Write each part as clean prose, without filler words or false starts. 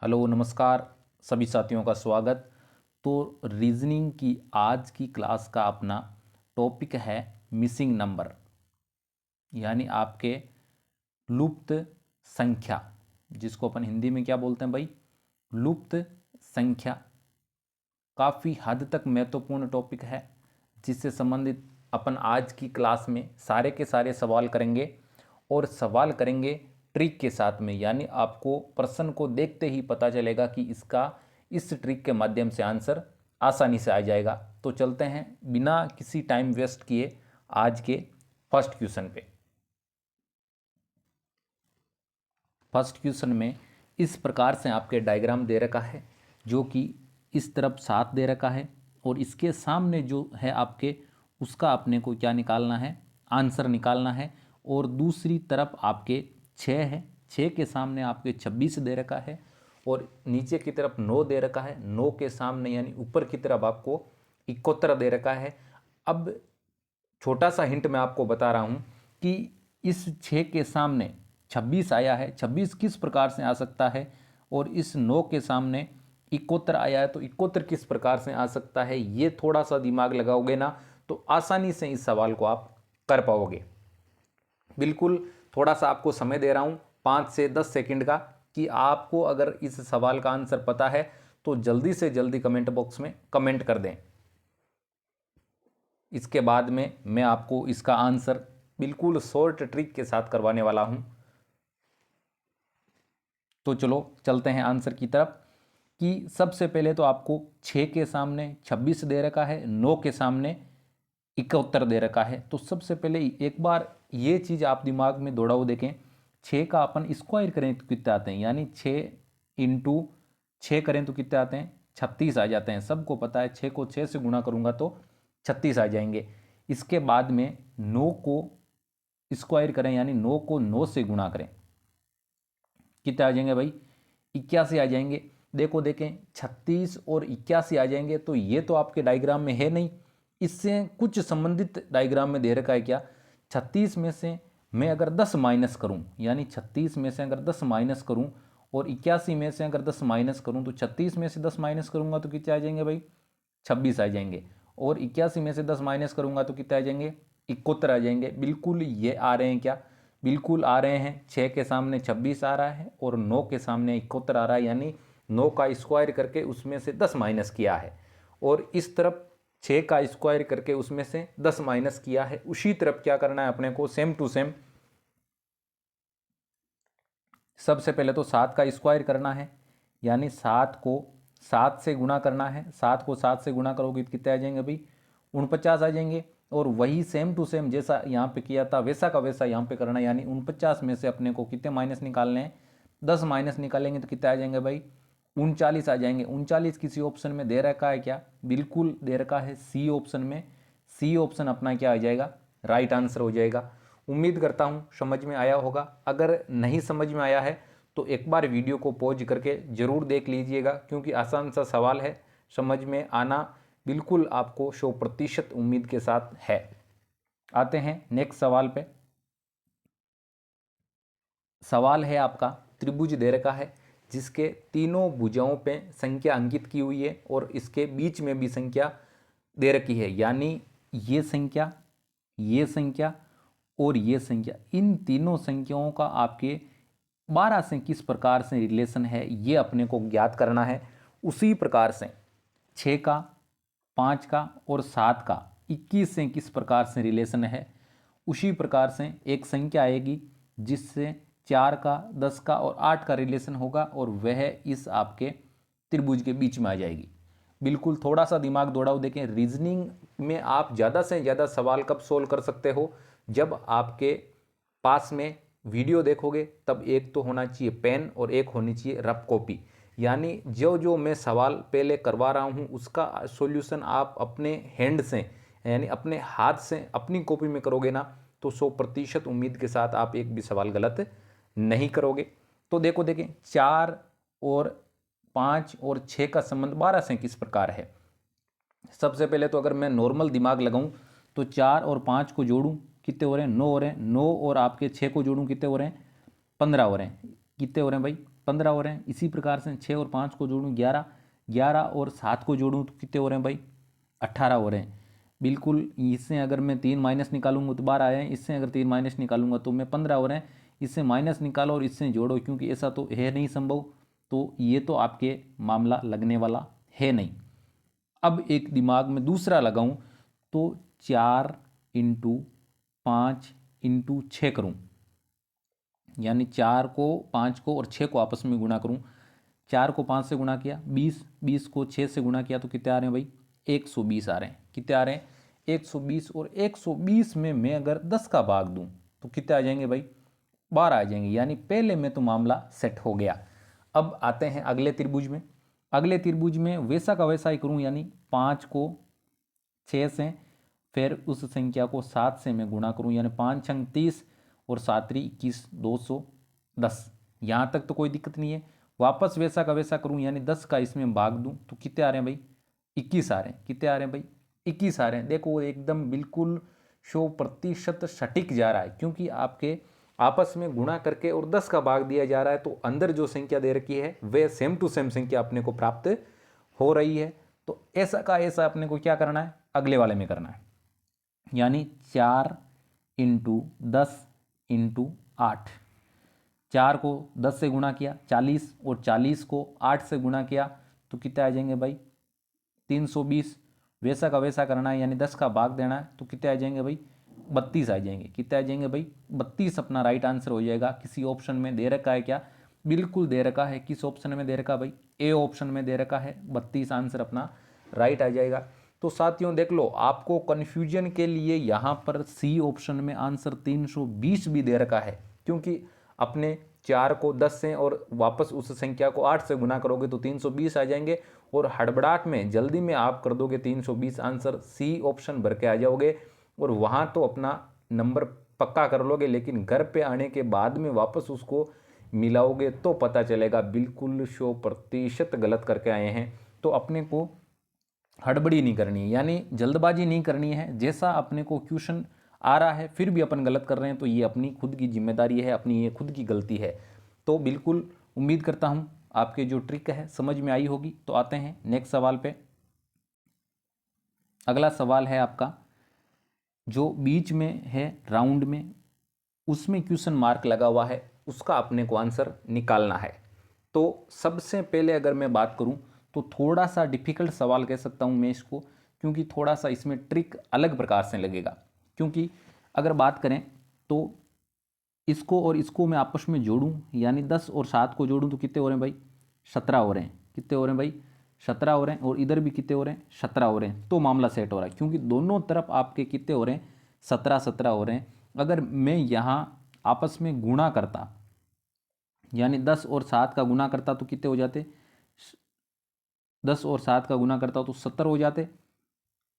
Hello नमस्कार सभी साथियों का स्वागत। तो रीजनिंग की आज की क्लास का अपना टॉपिक है मिसिंग नंबर, यानी आपके लुप्त संख्या, जिसको अपन हिंदी में क्या बोलते हैं भाई, लुप्त संख्या। काफ़ी हद तक महत्वपूर्ण टॉपिक है, जिससे संबंधित अपन आज की क्लास में सारे के सारे सवाल करेंगे और सवाल करेंगे ट्रिक के साथ में, यानी आपको प्रश्न को देखते ही पता चलेगा कि इसका इस ट्रिक के माध्यम से आंसर आसानी से आ जाएगा। तो चलते हैं बिना किसी टाइम वेस्ट किए आज के फर्स्ट क्वेश्चन पे। फर्स्ट क्वेश्चन में इस प्रकार से आपके डायग्राम दे रखा है, जो कि इस तरफ 7 दे रखा है और इसके सामने जो है आपके, उसका अपने को क्या निकालना है, आंसर निकालना है। और दूसरी तरफ आपके 6 है, 6 के सामने आपके 26 दे रखा है और नीचे की तरफ 9 दे रखा है, 9 के सामने यानी ऊपर की तरफ आपको 71 दे रखा है। अब छोटा सा हिंट मैं आपको बता रहा हूँ कि इस 6 के सामने 26 आया है, 26 किस प्रकार से आ सकता है, और इस 9 के सामने 71 आया है तो 71 किस प्रकार से आ सकता है। ये थोड़ा सा दिमाग लगाओगे ना तो आसानी से इस सवाल को आप कर पाओगे। बिल्कुल थोड़ा सा आपको समय दे रहा हूँ 5 से 10 सेकंड का, कि आपको अगर इस सवाल का आंसर पता है तो जल्दी से जल्दी कमेंट बॉक्स में कमेंट कर दें। इसके बाद में मैं आपको इसका आंसर बिल्कुल शॉर्ट ट्रिक के साथ करवाने वाला हूं। तो चलो चलते हैं आंसर की तरफ। कि सबसे पहले तो आपको 6 के सामने 26 दे रखा है, 9 के सामने 71 दे रखा है। तो सबसे पहले एक बार ये चीज़ आप दिमाग में दौड़ाओ, देखें 6 का अपन स्क्वायर करें तो कितने आते हैं, यानी 6 इंटू 6 करें तो कितने आते हैं, 36 आ जाते हैं। सबको पता है 6 को 6 से गुणा करूंगा तो 36 आ जाएंगे। इसके बाद में 9 को स्क्वायर करें, यानी 9 को 9 से गुणा करें, कितने आ जाएंगे भाई, 81 आ जाएंगे। देखो देखें 36 और 81 आ जाएंगे। तो ये तो आपके डायग्राम में है नहीं, इससे कुछ संबंधित डायग्राम में दे रखा है। क्या 36 में से मैं अगर 10 माइनस करूं, यानी 36 में से अगर 10 माइनस करूं और 81 में से अगर 10 माइनस करूं, तो 36 में से 10 माइनस करूंगा तो कितने आ जाएंगे भाई, 26 आ जाएंगे। और 81 में से 10 माइनस करूंगा तो कितने आ जाएंगे, 71 आ जाएंगे। बिल्कुल ये आ रहे हैं क्या, बिल्कुल आ रहे हैं। 6 के सामने 26 आ रहा है और 9 के सामने 71 आ रहा है, यानी 9 का स्क्वायर करके उसमें से 10 माइनस किया है। और इस तरफ 6 का स्क्वायर करके उसमें से 10 माइनस किया है। उसी तरफ क्या करना है अपने को, सेम टू सेम। सबसे पहले तो 7 का स्क्वायर करना है, यानी 7 को 7 से गुणा करना है। 7 को 7 से गुणा करोगे तो कितने आ जाएंगे भाई, 49 आ जाएंगे। और वही सेम टू सेम जैसा यहाँ पे किया था वैसा का वैसा यहाँ पे करना है, यानी 49 में से अपने को कितने माइनस निकालने हैं, 10 माइनस निकालेंगे तो कितने आ जाएंगे भाई, 39 आ जाएंगे। 39 किसी ऑप्शन में दे रखा है क्या, बिल्कुल दे रखा है सी ऑप्शन में। सी ऑप्शन अपना क्या आ जाएगा, राइट आंसर हो जाएगा। उम्मीद करता हूँ समझ में आया होगा। अगर नहीं समझ में आया है तो एक बार वीडियो को पॉज करके ज़रूर देख लीजिएगा, क्योंकि आसान सा सवाल है, समझ में आना बिल्कुल आपको 100% उम्मीद के साथ है। आते हैं नेक्स्ट सवाल पे। सवाल है आपका, त्रिभुज दे रखा है जिसके तीनों भुजाओं पे संख्या अंकित की हुई है और इसके बीच में भी संख्या दे रखी है, यानी ये संख्या, ये संख्या और ये संख्या, इन तीनों संख्याओं का आपके 12 से किस प्रकार से रिलेशन है ये अपने को ज्ञात करना है। उसी प्रकार से 6 का, 5 का और 7 का 21 से किस प्रकार से रिलेशन है। उसी प्रकार से एक संख्या आएगी जिससे 4 का, 10 का और 8 का रिलेशन होगा और वह इस आपके त्रिभुज के बीच में आ जाएगी। बिल्कुल थोड़ा सा दिमाग दौड़ाओ। देखें रीजनिंग में आप ज़्यादा से ज़्यादा सवाल कब सोल्व कर सकते हो, जब आपके पास में वीडियो देखोगे तब एक तो होना चाहिए पेन और एक होनी चाहिए रफ कॉपी, यानी जो जो मैं सवाल पहले करवा रहा हूँ उसका सॉल्यूशन आप अपने हैंड से, यानी अपने हाथ से अपनी कॉपी में करोगे ना तो 100% उम्मीद के साथ आप एक भी सवाल गलत नहीं करोगे। तो देखो देखें 4 और 5 और 6 का संबंध 12 से किस प्रकार है। सबसे पहले तो अगर मैं नॉर्मल दिमाग लगाऊं तो 4 और 5 को जोड़ूं कितने हो रहे हैं, 9 हो रहे हैं। 9 और आपके 6 को जोड़ूं कितने हो रहे हैं, 15 हो रहे हैं। कितने हो रहे हैं भाई, 15 हो रहे हैं। इसी प्रकार से 6 और 5 को जोड़ूँ 11, 11 और 7 को जोड़ूँ तो कितने हो रहे हैं भाई? 18 हो रहे हैं। बिल्कुल, इससे अगर मैं 3 माइनस निकालूंगा तो 12 आए हैं, इससे अगर 3 माइनस निकालूंगा तो मैं 15 हो रहे हैं। इससे माइनस निकालो और इससे जोड़ो, क्योंकि ऐसा तो है नहीं संभव, तो ये तो आपके मामला लगने वाला है नहीं। अब एक दिमाग में दूसरा लगाऊं तो 4 इंटू 5 इंटू 6 करूँ, यानी 4 को 5 को और 6 को आपस में गुणा करूँ। 4 को 5 से गुणा किया 20, 20 को 6 से गुणा किया तो कितने आ रहे हैं भाई? 120 आ रहे हैं। कितने आ रहे हैं? 120। और 120 में मैं अगर 10 का भाग दूं तो कितने आ जाएंगे भाई? 12 आ जाएंगे। यानी पहले में तो मामला सेट हो गया। अब आते हैं अगले त्रिभुज में। अगले त्रिभुज में वैसा का वैसा ही करूं, यानी 5 को 6 से, फिर उस संख्या को 7 से मैं गुणा करूं, यानी 5 छंग 30 और 7 त्री 21, 210। यहाँ तक तो कोई दिक्कत नहीं है। वापस वैसा का वैसा करूं, यानी 10 का इसमें भाग दूं तो कितने आ रहे हैं भाई? 21 आ रहे हैं। कितने आ रहे हैं भाई? 21 आ रहे हैं। देखो एकदम बिल्कुल 100% सटीक जा रहा है, क्योंकि आपके आपस में गुणा करके और 10 का भाग दिया जा रहा है, तो अंदर जो संख्या दे रखी है वह सेम टू सेम संख्या अपने को प्राप्त हो रही है। तो ऐसा का ऐसा अपने को क्या करना है? अगले वाले में करना है, यानी 4 इंटू 10 इंटू 8। 4 को 10 से गुणा किया 40, और 40 को 8 से गुणा किया तो कितने आ जाएंगे भाई? 320। वैसा का वैसा करना है, यानी 10 का भाग देना है तो कितने आ जाएंगे भाई? 32 आ जाएंगे। कितने आ जाएंगे भाई? 32 अपना राइट आंसर हो जाएगा। किसी ऑप्शन में दे रखा है क्या? बिल्कुल दे रखा है। किस ऑप्शन में दे रखा भाई? ए ऑप्शन में दे रखा है। 32 आंसर अपना राइट आ जाएगा। तो साथियों देख लो, आपको कन्फ्यूजन के लिए यहाँ पर सी ऑप्शन में आंसर 320 भी दे रखा है, क्योंकि अपने 4 को 10 से और वापस उस संख्या को 8 से गुना करोगे तो 320 आ जाएंगे, और हड़बड़ाहट में जल्दी में आप कर दोगे 320 आंसर, सी ऑप्शन भर के आ जाओगे और वहाँ तो अपना नंबर पक्का कर लोगे, लेकिन घर पे आने के बाद में वापस उसको मिलाओगे तो पता चलेगा बिल्कुल 100% गलत करके आए हैं। तो अपने को हड़बड़ी नहीं करनी है, यानी जल्दबाजी नहीं करनी है। जैसा अपने को क्वेश्चन आ रहा है फिर भी अपन गलत कर रहे हैं तो ये अपनी खुद की जिम्मेदारी है, अपनी ये खुद की गलती है। तो बिल्कुल उम्मीद करता हूँ आपके जो ट्रिक है समझ में आई होगी। तो आते हैं नेक्स्ट सवाल पे। अगला सवाल है आपका, जो बीच में है राउंड में, उसमें क्वेश्चन मार्क लगा हुआ है, उसका अपने को आंसर निकालना है। तो सबसे पहले अगर मैं बात करूं तो थोड़ा सा डिफिकल्ट सवाल कह सकता हूं मैं इसको, क्योंकि थोड़ा सा इसमें ट्रिक अलग प्रकार से लगेगा। क्योंकि अगर बात करें तो इसको और इसको मैं आपस में जोड़ूं, यानी 10 और 7 को जोड़ूं तो कितने हो रहे हैं भाई? 17 हो रहे हैं। कितने हो रहे हैं भाई? 17 हो रहे हैं। और इधर भी कितने हो रहे हैं? 17 हो रहे हैं। तो मामला सेट हो रहा है, क्योंकि दोनों तरफ आपके कितने हो रहे हैं? 17 17 हो रहे हैं। अगर मैं यहाँ आपस में गुणा करता, यानी 10 और 7 का गुणा करता तो कितने हो जाते? 10 और 7 का गुणा करता तो 70 हो जाते,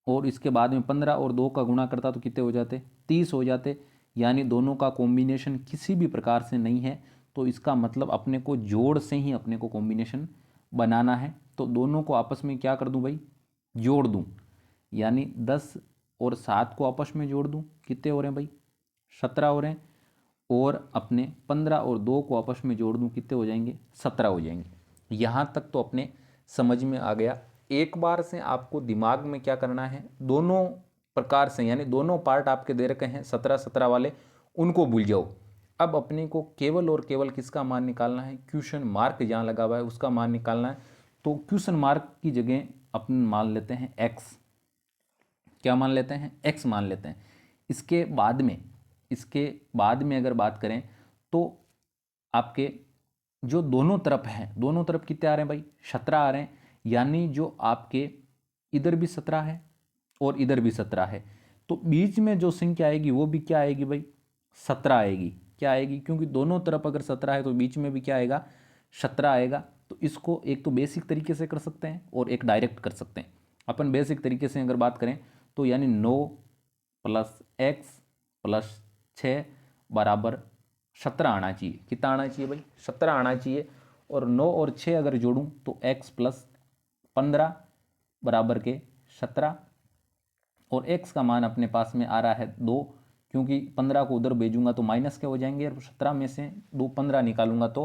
और इसके बाद में 15 और 2 का गुणा करता तो कितने हो जाते? 30 हो जाते। यानी दोनों का कॉम्बिनेशन किसी भी प्रकार से नहीं है, तो इसका मतलब अपने को जोड़ से ही अपने को कॉम्बिनेशन बनाना है। तो दोनों को आपस में क्या कर दूं भाई? जोड़ दूं, यानी 10 और 7 को आपस में जोड़ दूं, कितने हो रहे हैं भाई? 17 हो रहे हैं। और अपने 15 और 2 को आपस में जोड़ दूं, कितने हो जाएंगे? 17 हो जाएंगे। यहाँ तक तो अपने समझ में आ गया। एक बार से आपको दिमाग में क्या करना है, दोनों प्रकार से, यानी दोनों पार्ट आपके दे रखे हैं 17 17 वाले, उनको भूल जाओ। अब अपने को केवल और केवल किसका मान निकालना है? क्वेश्चन मार्क जहाँ लगा हुआ है उसका मान निकालना है। तो क्वेश्चन मार्क की जगह अपन मान लेते हैं एक्स। क्या मान लेते हैं? एक्स मान लेते हैं। इसके बाद में अगर बात करें तो आपके जो दोनों तरफ हैं, दोनों तरफ कितने आ रहे हैं भाई? 17 आ रहे हैं। यानी जो आपके इधर भी 17 है और इधर भी 17 है, तो बीच में जो संख्या आएगी वो भी क्या आएगी भाई? 17 आएगी। क्या आएगी? क्योंकि दोनों तरफ अगर 17 है तो बीच में भी क्या आएगा? 17 आएगा। तो इसको एक तो बेसिक तरीके से कर सकते हैं और एक डायरेक्ट कर सकते हैं। अपन बेसिक तरीके से अगर बात करें तो यानी 9 प्लस एक्स प्लस 6 बराबर 17 आना चाहिए। कितना आना चाहिए भाई? 17 आना चाहिए। और 9 और 6 अगर जोड़ूं तो x प्लस 15 बराबर के 17, और x का मान अपने पास में आ रहा है 2, क्योंकि 15 को उधर भेजूंगा तो माइनस के हो जाएंगे, और 17 में से 2 15 निकालूंगा तो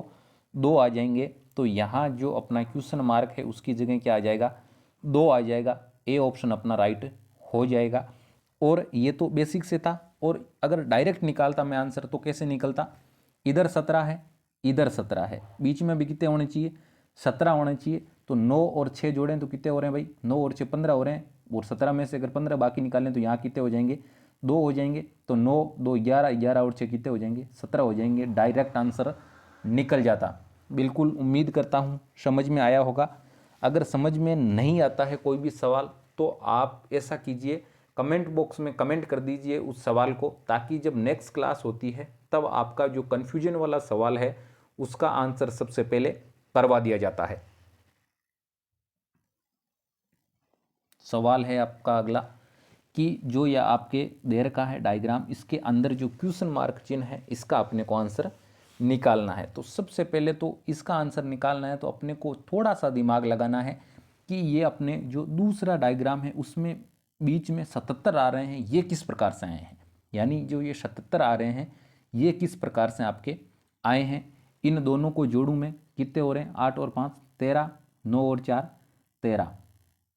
2 आ जाएंगे तो यहाँ जो अपना क्वेश्चन मार्क है उसकी जगह क्या आ जाएगा, 2 आ जाएगा। ए ऑप्शन अपना राइट हो जाएगा। और ये तो बेसिक से था। और अगर डायरेक्ट निकालता मैं आंसर तो कैसे निकलता, इधर 17 है, इधर 17 है, बीच में भी कितने होने चाहिए, 17 होने चाहिए। तो 9 और 6 जोड़ें तो कितने हो रहे हैं भाई, 9 और 6 15 हो रहे हैं। और 17 में से अगर 15 बाकी निकालें तो यहाँ कितने हो जाएंगे, 2 हो जाएंगे। तो 9 2 11, 11 और 6 कितने हो जाएंगे, 17 हो जाएंगे। डायरेक्ट आंसर निकल जाता। बिल्कुल उम्मीद करता हूँ समझ में आया होगा। अगर समझ में नहीं आता है कोई भी सवाल तो आप ऐसा कीजिए, कमेंट बॉक्स में कमेंट कर दीजिए उस सवाल को, ताकि जब नेक्स्ट क्लास होती है तब आपका जो कन्फ्यूजन वाला सवाल है उसका आंसर सबसे पहले करवा दिया जाता है। सवाल है आपका अगला कि जो यह आपके दे रखा है डायग्राम, इसके अंदर जो क्वेश्चन मार्क चिन्ह है इसका अपने को आंसर निकालना है। तो सबसे पहले तो इसका आंसर निकालना है तो अपने को थोड़ा सा दिमाग लगाना है कि ये अपने जो दूसरा डायग्राम है उसमें बीच में 77 आ रहे हैं, ये किस प्रकार से आए हैं। यानी जो ये 77 आ रहे हैं ये किस प्रकार से आपके आए हैं। इन दोनों को जोड़ूं मैं, कितने हो रहे हैं, 8 और 5 13, 9 और 4 13,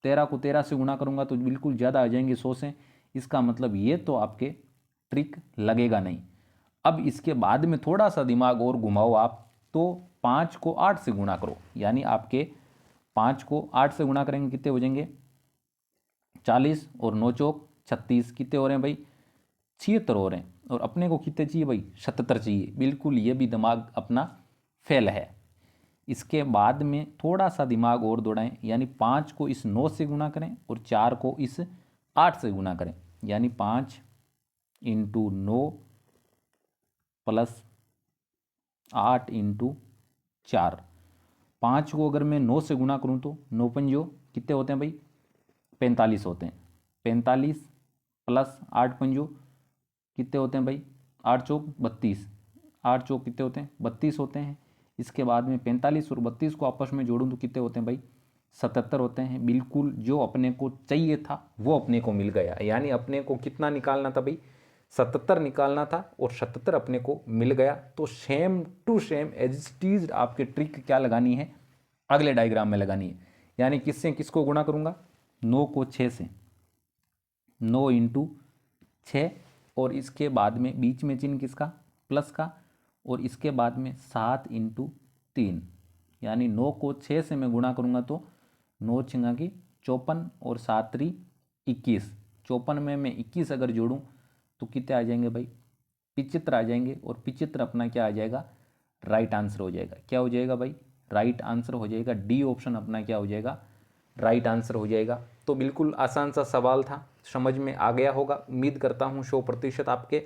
13 को 13 से गुणा करूंगा तो बिल्कुल ज़्यादा आ जाएंगे 100 से। इसका मतलब ये तो आपके ट्रिक लगेगा नहीं। अब इसके बाद में थोड़ा सा दिमाग और घुमाओ आप, तो 5 को 8 से गुणा करो। यानी आपके 5 को 8 से गुणा करेंगे कितने हो जाएंगे, 40, और 9 चौक 36, कितने हो रहे हैं भाई, 76 हो रहे हैं। और अपने को कितने चाहिए भाई, 77 चाहिए। बिल्कुल ये भी दिमाग अपना फेल है। इसके बाद में थोड़ा सा दिमाग और दौड़ाएं, यानी 5 को इस 9 से गुणा करें और 4 को इस 8 से गुणा करें। यानी 5 इंटू 9 प्लस 8 इंटू 4। 5 को अगर मैं 9 से गुणा करूं तो 9 पंजो कितने होते हैं भाई, 45 होते हैं। 45 प्लस 8 पंजो कितने होते हैं भाई, 8 चौक 32, 8 चौक कितने होते हैं, 32 होते हैं। इसके बाद में 45 और 32 को आपस में जोड़ूं तो कितने होते हैं भाई, 77 होते हैं। बिल्कुल जो अपने को चाहिए था वो अपने को मिल गया। यानी अपने को कितना निकालना था भाई, 77 निकालना था और 77 अपने को मिल गया। तो same to same as it is आपके ट्रिक क्या लगानी है, अगले डायग्राम में लगानी है। यानी किससे किसको गुणा करूंगा, 9 को 6 से, 9 इंटू 6, और इसके बाद में बीच में चिन्ह किसका, प्लस का, और इसके बाद में 7 इंटू 3। यानी 9 को 6 से मैं गुणा करूंगा तो 9 छिंगा की 54 और 7 3 21। 54 में मैं 21 अगर जोड़ूं तो कितने आ जाएंगे भाई, 75 आ जाएंगे। और 75 अपना क्या आ जाएगा, राइट आंसर हो जाएगा। क्या हो जाएगा भाई, राइट आंसर हो जाएगा। डी ऑप्शन अपना क्या हो जाएगा, राइट आंसर हो जाएगा। तो बिल्कुल आसान सा सवाल था, समझ में आ गया होगा। उम्मीद करता हूँ 100% आपके।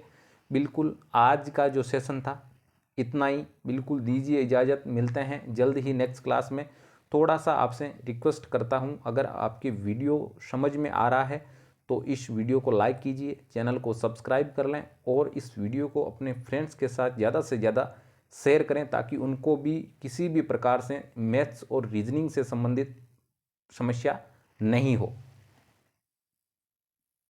बिल्कुल आज का जो सेशन था इतना ही। बिल्कुल दीजिए इजाज़त, मिलते हैं जल्द ही नेक्स्ट क्लास में। थोड़ा सा आपसे रिक्वेस्ट करता हूँ, अगर आपकी वीडियो समझ में आ रहा है तो इस वीडियो को लाइक कीजिए, चैनल को सब्सक्राइब कर लें और इस वीडियो को अपने फ्रेंड्स के साथ ज़्यादा से ज़्यादा शेयर करें, ताकि उनको भी किसी भी प्रकार से मैथ्स और रीजनिंग से संबंधित समस्या नहीं हो।